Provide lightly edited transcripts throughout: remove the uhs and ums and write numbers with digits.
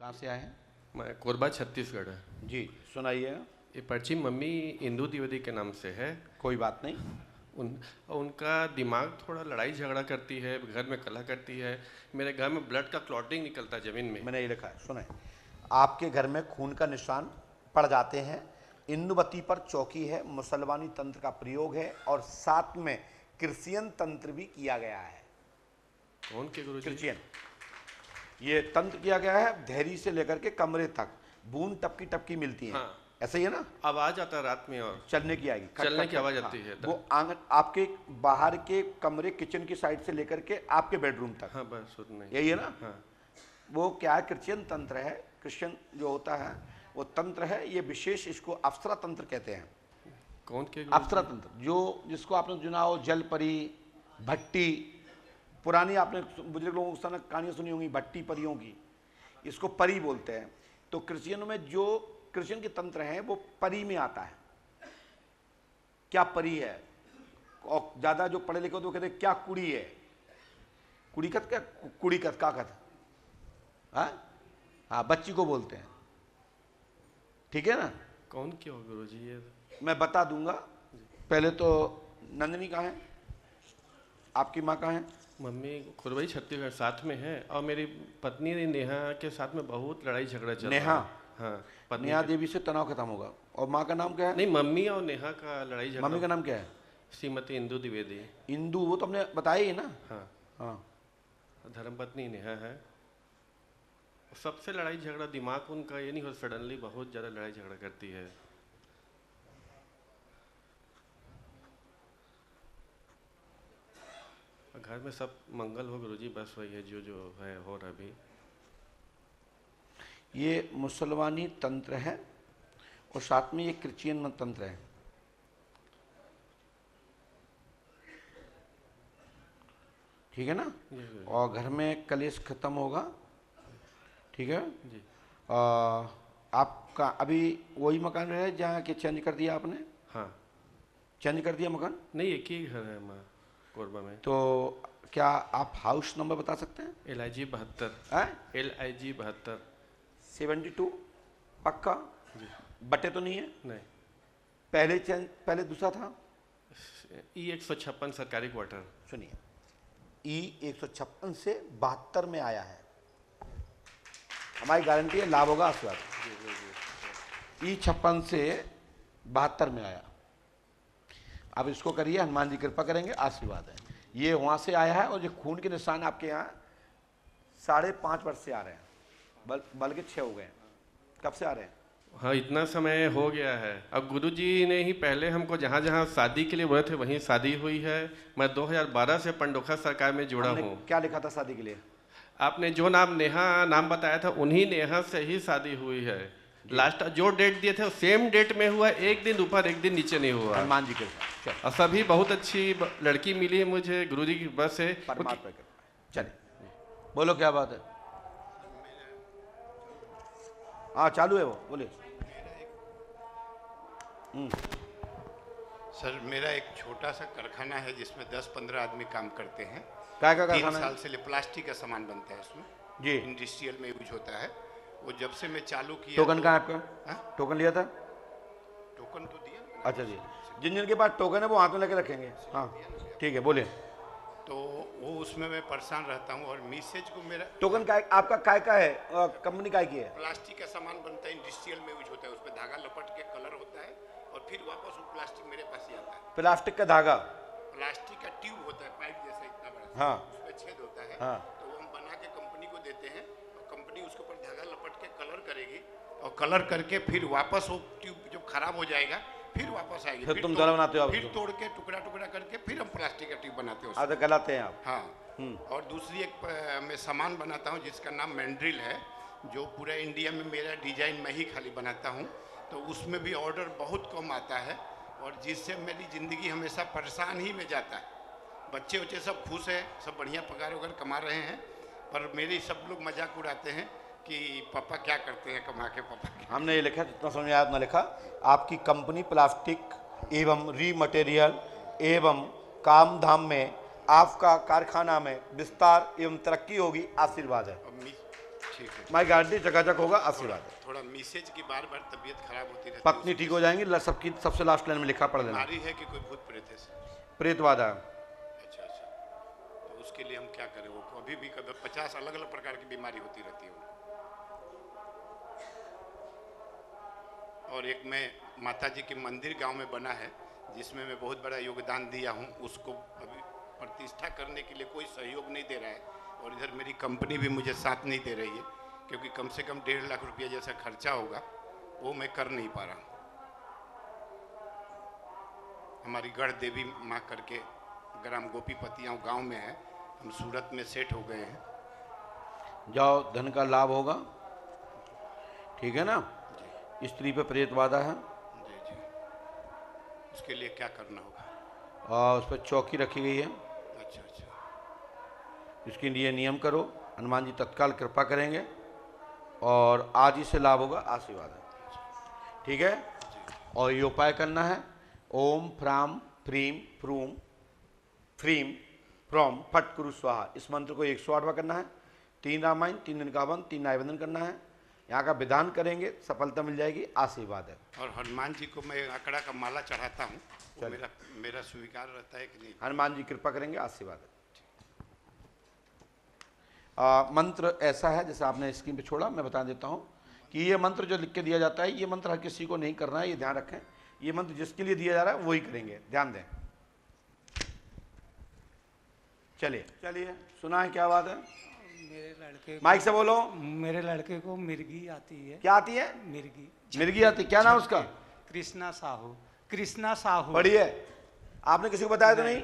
कहाँ से आए हैं? मैं कोरबा छत्तीसगढ़ है जी सुनाइएगा। ये पर्ची मम्मी इंदू द्विवेदी के नाम से है। कोई बात नहीं। उनका दिमाग थोड़ा लड़ाई झगड़ा करती है, घर में कलह करती है। मेरे घर में ब्लड का क्लॉटिंग निकलता है ज़मीन में। मैंने ये लिखा है, सुने। आपके घर में खून का निशान पड़ जाते हैं, इंदुवती पर चौकी है, मुसलमानी तंत्र का प्रयोग है और साथ में क्रिश्चियन तंत्र भी किया गया है। कौन के गुरुजी? क्रिश्चियन ये तंत्र किया गया है। धैर्य से लेकर के कमरे तक बूंद टपकी टपकी मिलती है। हाँ। ऐसा ही है ना? आवाज आता है रात में और चलने की आएगी, चलने की आवाज आती है। वो आंगन आपके बाहर के कमरे किचन की साइड से लेकर के आपके बेडरूम तक। हाँ बस सुनने यही है ना? हाँ। वो क्या है? क्रिश्चियन तंत्र है। क्रिश्चियन जो होता है वो तंत्र है। ये विशेष इसको अप्सरा तंत्र कहते हैं। कौन के? अप्सरा तंत्र जो जिसको आपने सुना हो, जल परी, भट्टी। पुरानी आपने बुजुर्ग लोगों के कहानियां सुनी होंगी भट्टी परियों की। इसको परी बोलते हैं। तो क्रिश्चियनों में जो क्रिश्चियन के तंत्र हैं वो परी में आता है। क्या परी है? और ज्यादा जो पढ़े लिखे तो कहते हैं क्या कुड़ी है। कुड़ीकत क्या? कुड़ीकत का कथ? हाँ बच्ची को बोलते हैं। ठीक है ना? कौन के हो गुरुजी ये? मैं बता दूंगा। पहले तो नंदिनी कहाँ है? आपकी माँ कहाँ है? मम्मी कोरबा छत्तीसगढ़ साथ में है और मेरी पत्नी नेहा के साथ में बहुत लड़ाई झगड़ा चल रहा है। नेहा? हाँ पत्नी। नेहा देवी से तनाव खत्म होगा। और माँ का नाम क्या है? नहीं, मम्मी और नेहा का लड़ाई झगड़ा। मम्मी का नाम क्या है? श्रीमती इंदू द्विवेदी। इंदू वो तो हमने बताया ही ना। हाँ हाँ धर्मपत्नी नेहा है। सबसे लड़ाई झगड़ा दिमाग उनका ये नहीं हो, सडनली बहुत ज़्यादा लड़ाई झगड़ा करती है। घर में सब मंगल हो गुरुजी, बस वही है जो जो है हो रहा अभी। ये मुसलमानी तंत्र है और साथ में ये क्रिश्चियन तंत्र है। ठीक है ना? और घर में कलेश खत्म होगा। ठीक है जी। आपका अभी वही मकान है जहाँ के चेंज कर दिया आपने? हाँ चेंज कर दिया मकान? नहीं, एक ही घर है माँ कोरबा में। तो क्या आप हाउस नंबर बता सकते हैं? LIG 72। LIG 72। 72 पक्का? जी। बटे तो नहीं है? नहीं। पहले दूसरा था E 156 सरकारी क्वार्टर। सुनिए, E 156 से 72 में आया है। हमारी गारंटी है, लाभ होगा आशीर्वाद। E 56 से 72 में आया। अब इसको करिए, हनुमान जी कृपा करेंगे, आशीर्वाद है। ये वहां से आया है और ये खून के निशान आपके यहाँ 5.5 वर्ष से आ रहे हैं, बल्कि 6 हो गए हैं। कब से आ रहे हैं? हाँ इतना समय हो गया है। अब गुरुजी ने ही पहले हमको जहाँ जहाँ शादी के लिए बोले थे वहीं शादी हुई है। मैं 2012 से पंडोखा सरकार में जुड़ा हूँ। क्या लिखा था शादी के लिए? आपने जो नाम नेहा नाम बताया था उन्हीं नेहा से ही शादी हुई है। लास्ट जो डेट दिए थे सेम डेट में हुआ, एक दिन ऊपर एक दिन नीचे नहीं हुआ। हनुमान जी के और सभी बहुत अच्छी लड़की मिली है मुझे गुरुजी की बस से। परमात्मा के। चलिए बोलो क्या बात है? हाँ चालू है वो, बोलिए। सर मेरा एक छोटा सा कारखाना है जिसमें 10-15 आदमी काम करते हैं। क्या क्या 3 कारखाना साल है? से प्लास्टिक का सामान बनता है उसमें। जी। इंडस्ट्रियल में यूज होता है। वो जब से मैं चालू किया। टोकन तो, कहाँ है आपका? हाँ? टोकन लिया था? टोकन तो दिया। अच्छा जी, जिन जिन के पास टोकन है वो हाथ में लेके रखेंगे। हाँ ठीक है, बोलिए। तो वो उसमें मैं परेशान रहता हूँ और मैसेज को मेरा टोकन का आपका काय का है? कंपनी काय की है? प्लास्टिक का सामान बनता है, इंडस्ट्रियल में यूज होता है। उसमें धागा लपट के कलर होता है और फिर वापस वो प्लास्टिक मेरे पास ही आता है। प्लास्टिक का धागा? प्लास्टिक का ट्यूब होता है, पाइप जैसा इतना बड़ा। हाँ। उसमें छेद होता है। हाँ। तो वो हम बना के कंपनी को देते हैं और कंपनी उसके ऊपर धागा लपट के कलर करेगी और कलर करके फिर वापस वो ट्यूब जो खराब हो जाएगा फिर वापस आएगी। फिर तुम दोबारा बनाते हो? फिर तोड़ के टुकड़ा टुकड़ा करके फिर हम प्लास्टिक का ट्यूब बनाते हैं। आप तो गलाते हैं आप? हाँ। और दूसरी एक मैं सामान बनाता हूँ जिसका नाम मैंड्रिल है, जो पूरा इंडिया में मेरा डिजाइन मैं ही खाली बनाता हूँ। तो उसमें भी ऑर्डर बहुत कम आता है और जिससे मेरी ज़िंदगी हमेशा परेशान ही में जाता है। बच्चे वच्चे सब खुश हैं, सब बढ़िया पगार वगैरह कमा रहे हैं, पर मेरी सब लोग मजाक उड़ाते हैं कि पापा क्या करते हैं कमा के। पापा हमने ये लिखा, जितना समझ आया उतना लिखा। आपकी कंपनी प्लास्टिक एवं री मटेरियल एवं काम धाम में आपका कारखाना में विस्तार एवं तरक्की होगी, आशीर्वाद है। ठीक है। माई गारंटी चकाचक होगा, आशीर्वाद है। थोड़ा मैसेज की बार बार तबीयत खराब होती रहती है। पत्नी ठीक हो जाएंगी, सबकी सबसे लास्ट लाइन में लिखा पढ़ लेना। बीमारी है कि कोई भूत प्रेत है सर? प्रेतवादा। अच्छा अच्छा, तो उसके लिए हम क्या करें? वो अभी भी कभी 50 अलग अलग प्रकार की बीमारी होती रहती है। और एक मैं माता जी के मंदिर गांव में बना है, जिसमें मैं बहुत बड़ा योगदान दिया हूं, उसको अभी प्रतिष्ठा करने के लिए कोई सहयोग नहीं दे रहा है। और इधर मेरी कंपनी भी मुझे साथ नहीं दे रही है, क्योंकि कम से कम 1.5 लाख रुपया जैसा खर्चा होगा वो मैं कर नहीं पा रहा हूँ। हमारी गढ़ देवी माँ करके ग्राम गोपीपतियाँ गांव में है, हम सूरत में सेट हो गए हैं। जाओ, धन का लाभ होगा, ठीक है ना। स्त्री पे प्रेतवादा है जी जी, उसके लिए क्या करना होगा? और उस पर चौकी रखी गई है। अच्छा अच्छा, इसके लिए नियम करो, हनुमान जी तत्काल कृपा करेंगे और आज ही से लाभ होगा, आशीर्वाद है, ठीक है। और ये उपाय करना है, ओम फ्राम फ्रीम फ्रूम फ्रीम फ्रॉम फट कुरु स्वाहा, इस मंत्र को 108 बार करना है। 3 रामायण, 3 दिन का वन, 3 नायबंधन करना है। यहाँ का विधान करेंगे, सफलता मिल जाएगी, आशीर्वाद है। और हनुमान जी को मैं आंकड़ा का माला चढ़ाता हूँ, वो मेरा स्वीकार रहता है कि नहीं? हनुमान जी कृपा करेंगे, आशीर्वाद है। मंत्र ऐसा है, जैसे आपने स्क्रीन पे छोड़ा, मैं बता देता हूँ कि ये मंत्र जो लिख के दिया जाता है, ये मंत्र हर किसी को नहीं करना है, ये ध्यान रखें। ये मंत्र जिसके लिए दिया जा रहा है वही करेंगे, ध्यान दें। चलिए चलिए, सुना है, क्या बात है? मेरे लड़के माइक से बोलो। मेरे लड़के को मिर्गी आती है। क्या आती है? मिर्गी। मिर्गी आती, क्या नाम उसका? कृष्णा साहू। कृष्णा साहू। बढ़िया, आपने किसी को बताया तो नहीं?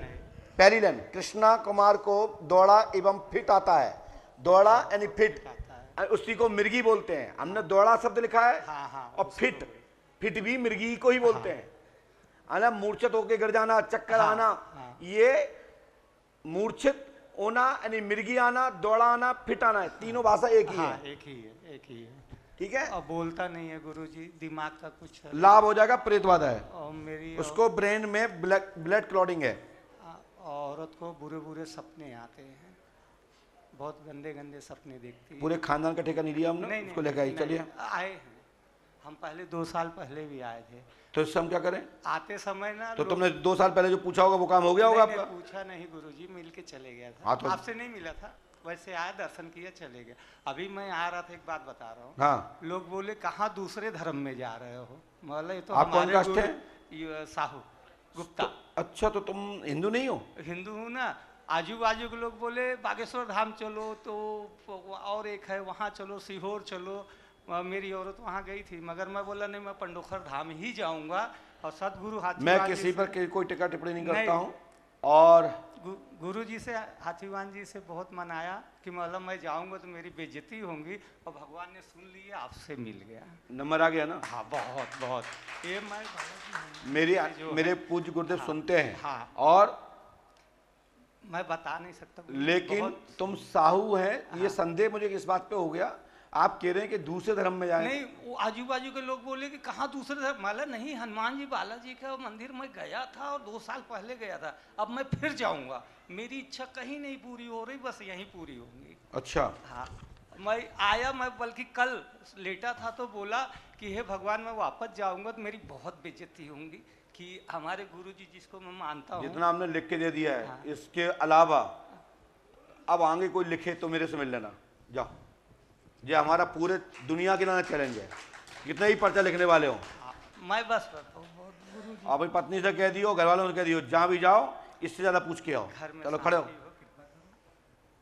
पहली लाइन, कृष्णा कुमार को दौड़ा एवं फिट आता है। दौड़ा यानी फिट, उसी को मिर्गी बोलते हैं। हमने दौड़ा शब्द लिखा है, हाँ, हाँ, और फिट, फिट भी मिर्गी को ही बोलते हैं। आना, मूर्छित होके गिर जाना, चक्कर आना, ये मूर्छित होना यानी मिर्गी आना, दौड़ा आना, फिट आना है, तीनों भाषा एक ही है। एक ही है, एक ही है। ठीक है। अब बोलता नहीं है गुरुजी, दिमाग का कुछ लाभ हो जाएगा, प्रेतवादा है, और मेरी उसको ब्रेन में ब्लड क्लॉटिंग है। औरत को बुरे बुरे सपने आते हैं, बहुत गंदे गंदे सपने देखती है। पूरे खानदान का ठेका नहीं लिया हमने, उसको लेकर आई। चलिए, आए हैं हम, पहले 2 साल पहले भी आए थे। तो इससे हम क्या करें? आते समय ना तो तुमने 2 साल पहले जो पूछा होगा वो काम हो गया होगा आपका? पूछा नहीं गुरुजी, मिल के चले गया था। हाँ, तो आपसे नहीं मिला था, वैसे आया, दर्शन किया, चले गया। अभी मैं आ रहा था, एक बात बता रहा हूँ। हाँ, लोग बोले कहाँ दूसरे धर्म में जा रहे हो? मतलब ये तो आप कौन हमारे कास्ट गुरु- हैं? ये साहू गुप्ता। अच्छा, तो तुम हिंदू नहीं हो? हिंदू हूँ ना। आजू बाजू के लोग बोले बागेश्वर धाम चलो, तो और एक है वहाँ चलो, सीहोर चलो। मेरी औरत वहाँ गई थी, मगर मैं बोला नहीं, मैं पंडोखर धाम ही जाऊँगा। और सतगुरु हाथीवान मैं जी किसी से- पर कोई टिक्का टिप्पणी नहीं करता नहीं। हूँ। और गुरु जी से, हाथीवान जी से बहुत मनाया कि मतलब मैं जाऊंगा तो मेरी बेइज्जती होंगी, और भगवान ने सुन लिया, आपसे मिल गया। नंबर आ गया ना? हाँ, बहुत बहुत। ये मैं बालाजी मेरे मेरे पूज्य गुरुदेव सुनते हैं। हाँ। और मैं बता नहीं सकता, लेकिन बहुत- तुम साहू हैं, ये संदेह मुझे इस बात पे हो गया। आप कह रहे हैं कि दूसरे धर्म में जाए। नहीं, वो आजू बाजू के लोग बोले कि कहाँ दूसरे धर्म। माला नहीं, हनुमान जी बालाजी का मंदिर में गया था, और 2 साल पहले गया था। अब मैं फिर जाऊंगा, मेरी इच्छा कहीं नहीं पूरी हो रही, बस यहीं पूरी होंगी। अच्छा, हाँ, मैं आया, मैं बल्कि कल लेटा था तो बोला कि हे भगवान, मैं वापस जाऊंगा तो मेरी बहुत बेइज्जती होंगी, कि हमारे गुरुजी जिसको मैं मानता हूँ। जितना हमने लिख के दे दिया है, हाँ। इसके अलावा अब आगे कोई लिखे तो मेरे से मिल लेना। जाओ, ये हमारा पूरे दुनिया के नाम चैलेंज है, कितने ही पर्चा लिखने वाले हो। मैं बस गुरुजी अपनी पत्नी से कह दियो, घर वालों से कह दियो, जहाँ भी जाओ इससे ज्यादा पूछ के आओ। घर में चलो खड़े हो। शांति हो।